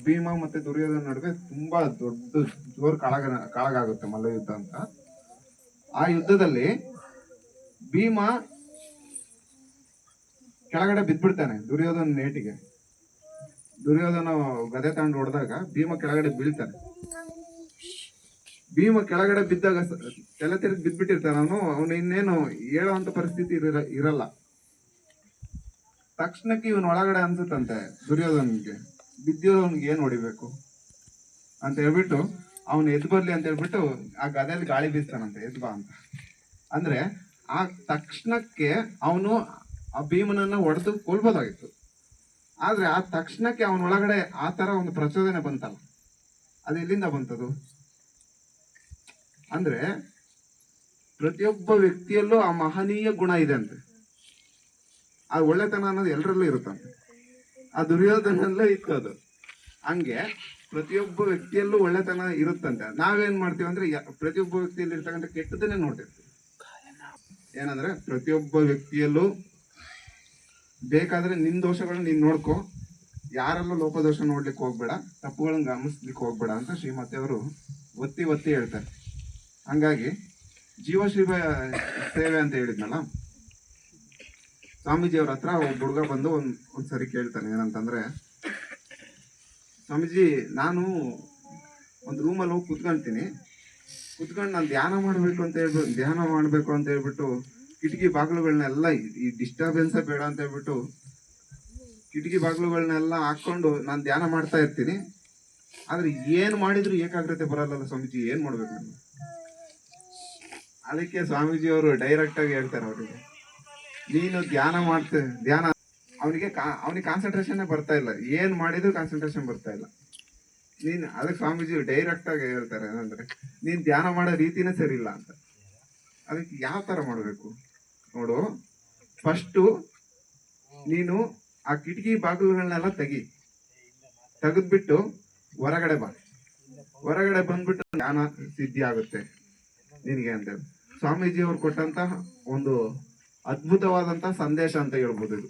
ಭೀಮ ಮತ್ತೆ ದುರ್ಯೋಧನ ನಡುವೆ ತುಂಬಾ ದೊಡ್ಡ ಜೋರ್ ಕಾಳಗಾಗುತ್ತೆ ಮಲ್ಲ ಯುದ್ಧ ಅಂತ. ಆ ಯುದ್ಧದಲ್ಲಿ ಭೀಮ ಕೆಳಗಡೆ ಬಿದ್ದ್ಬಿಡ್ತಾನೆ ದುರ್ಯೋಧನ ನೇಟಿಗೆ. ದುರ್ಯೋಧನ ಗದೆ ತಗೊಂಡು ಹೊಡೆದಾಗ ಭೀಮ ಕೆಳಗಡೆ ಬೀಳ್ತಾನೆ. ಭೀಮ ಕೆಳಗಡೆ ಬಿದ್ದಾಗ ತಲೆ ತಿರುಗಿ ಬಿದ್ದ್ಬಿಟ್ಟಿರ್ತಾನೆ. ಅವನು ಇನ್ನೇನು ಹೇಳುವಂತ ಪರಿಸ್ಥಿತಿ ಇರಲ್ಲ. ತಕ್ಷಣಕ್ಕೆ ಇವನ್ ಒಳಗಡೆ ಅನ್ಸುತ್ತಂತೆ ದುರ್ಯೋಧನ್ಗೆ, ಬಿದ್ದಿರೋನ್ಗೆ ಏನ್ ಹೊಡಿಬೇಕು ಅಂತ ಹೇಳ್ಬಿಟ್ಟು ಅವನು ಎದ್ದು ಬರ್ಲಿ ಅಂತ ಹೇಳ್ಬಿಟ್ಟು ಆ ಗದೆಯಲ್ಲಿ ಗಾಳಿ ಬೀಸ್ತಾನಂತೆ, ಎದ್ದು ಬಾ ಅಂತ. ಅಂದ್ರೆ ಆ ತಕ್ಷಣಕ್ಕೆ ಅವನು ಆ ಭೀಮನನ್ನ ಹೊಡೆದು ಕೊಲ್ಬೋದಾಗಿತ್ತು. ಆದ್ರೆ ಆ ತಕ್ಷಣಕ್ಕೆ ಅವನ ಒಳಗಡೆ ಆ ತರ ಒಂದು ಪ್ರಚೋದನೆ ಬಂತಲ್ಲ, ಅದು ಎಲ್ಲಿಂದ ಬಂತದು? ಅಂದ್ರೆ ಪ್ರತಿಯೊಬ್ಬ ವ್ಯಕ್ತಿಯಲ್ಲೂ ಆ ಮಹನೀಯ ಗುಣ ಇದೆ ಅಂತೆ. ಆ ಒಳ್ಳೆತನ ಅನ್ನೋದು ಎಲ್ಲರಲ್ಲೂ ಇರುತ್ತಂತೆ. ಆ ದುರ್ಯೋಧನಲ್ಲೇ ಇತ್ತು ಅದು. ಹಂಗೆ ಪ್ರತಿಯೊಬ್ಬ ವ್ಯಕ್ತಿಯಲ್ಲೂ ಒಳ್ಳೆತನ ಇರುತ್ತಂತೆ. ನಾವೇನ್ ಮಾಡ್ತೀವಿ ಅಂದ್ರೆ ಪ್ರತಿಯೊಬ್ಬ ವ್ಯಕ್ತಿಯಲ್ಲಿ ಇರ್ತಕ್ಕಂಥ ಕೆಟ್ಟದನ್ನೇ ನೋಡ್ತಿರ್ತೀವಿ. ಏನಂದ್ರೆ ಪ್ರತಿಯೊಬ್ಬ ವ್ಯಕ್ತಿಯಲ್ಲೂ ಬೇಕಾದ್ರೆ ನಿನ್ ದೋಷಗಳನ್ನ ನೀನ್ ನೋಡ್ಕೊ, ಯಾರಲ್ಲೂ ಲೋಪದೋಷ ನೋಡ್ಲಿಕ್ಕೆ ಹೋಗ್ಬೇಡ, ತಪ್ಪುಗಳನ್ನ ಗಮನಿಸ್ಲಿಕ್ಕೆ ಹೋಗ್ಬೇಡ ಅಂತ ಶ್ರೀಮತಿಯವರು ಒತ್ತಿ ಒತ್ತಿ ಹೇಳ್ತಾರೆ. ಹಂಗಾಗಿ ಜೀವಶ್ರೀ ಸೇವೆ ಅಂತ ಹೇಳಿದ್ನಲ್ಲ, ಸ್ವಾಮೀಜಿ ಅವ್ರ ಹತ್ರ ಒಬ್ಬ ಹುಡುಗ ಬಂದು ಒಂದ್ಸರಿ ಕೇಳ್ತಾನೆ. ಏನಂತಂದ್ರೆ, ಸ್ವಾಮೀಜಿ ನಾನು ಒಂದು ರೂಮಲ್ಲಿ ಹೋಗಿ ಕುತ್ಕೊಂತೀನಿ, ಕುತ್ಕೊಂಡು ನಾನು ಧ್ಯಾನ ಮಾಡಬೇಕು ಅಂತ ಹೇಳ್ಬಿಟ್ಟು ಕಿಟಕಿ ಬಾಗಿಲುಗಳನ್ನೆಲ್ಲ ಈ ಡಿಸ್ಟರ್ಬೆನ್ಸ್ ಬೇಡ ಅಂತ ಹೇಳ್ಬಿಟ್ಟು ಕಿಟಕಿ ಬಾಗಿಲುಗಳನ್ನೆಲ್ಲ ಹಾಕೊಂಡು ನಾನು ಧ್ಯಾನ ಮಾಡ್ತಾ ಇರ್ತೀನಿ. ಆದ್ರೆ ಏನ್ ಮಾಡಿದ್ರು ಏಕಾಗ್ರತೆ ಬರಲ್ಲ ಸ್ವಾಮೀಜಿ, ಏನ್ ಮಾಡ್ಬೇಕು ನಾನು? ಅದಕ್ಕೆ ಸ್ವಾಮೀಜಿ ಅವರು ಡೈರೆಕ್ಟ್ ಆಗಿ ಹೇಳ್ತಾರೆ ಅವ್ರಿಗೆ, ನೀನು ಧ್ಯಾನ ಅವನಿಗೆ ಕಾನ್ಸಂಟ್ರೇಷನ್ ಬರ್ತಾ ಇಲ್ಲ, ಏನ್ ಮಾಡಿದ್ರು ಕಾನ್ಸಂಟ್ರೇಷನ್ ಬರ್ತಾ ಇಲ್ಲ. ಅದಕ್ಕೆ ಸ್ವಾಮೀಜಿ ಡೈರೆಕ್ಟ್ ಆಗಿ ಹೇಳ್ತಾರೆ ಏನಂದ್ರೆ, ನೀನ್ ಧ್ಯಾನ ಮಾಡೋ ರೀತಿನೇ ಸರಿ ಇಲ್ಲ ಅಂತ. ಅದಕ್ಕೆ ಯಾವ ತರ ಮಾಡ್ಬೇಕು ನೋಡು, ಫಸ್ಟು ನೀನು ಆ ಕಿಟಕಿ ಬಾಗಿಲುಗಳನ್ನೆಲ್ಲ ತೆಗೆದ್ಬಿಟ್ಟು ಹೊರಗಡೆ ಬಾ, ಹೊರಗಡೆ ಬಂದ್ಬಿಟ್ಟು ಧ್ಯಾನ ಸಿದ್ಧಿ ಆಗುತ್ತೆ ನಿನಗೆ ಅಂತ ಸ್ವಾಮೀಜಿ ಅವ್ರು ಕೊಟ್ಟಂತ ಒಂದು ಅದ್ಭುತವಾದಂತ ಸಂದೇಶ ಅಂತ ಹೇಳ್ಬೋದು ಇದು.